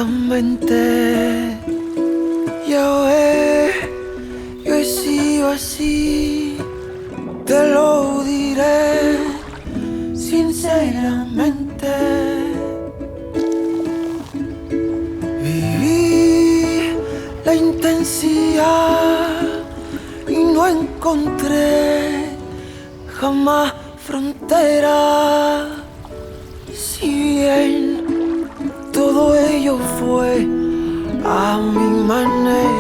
mente. Yo he sido así, te lo diré sinceramente. Viví la intensidad y no encontré jamás frontera. Si bien todo ello fue a mi manera.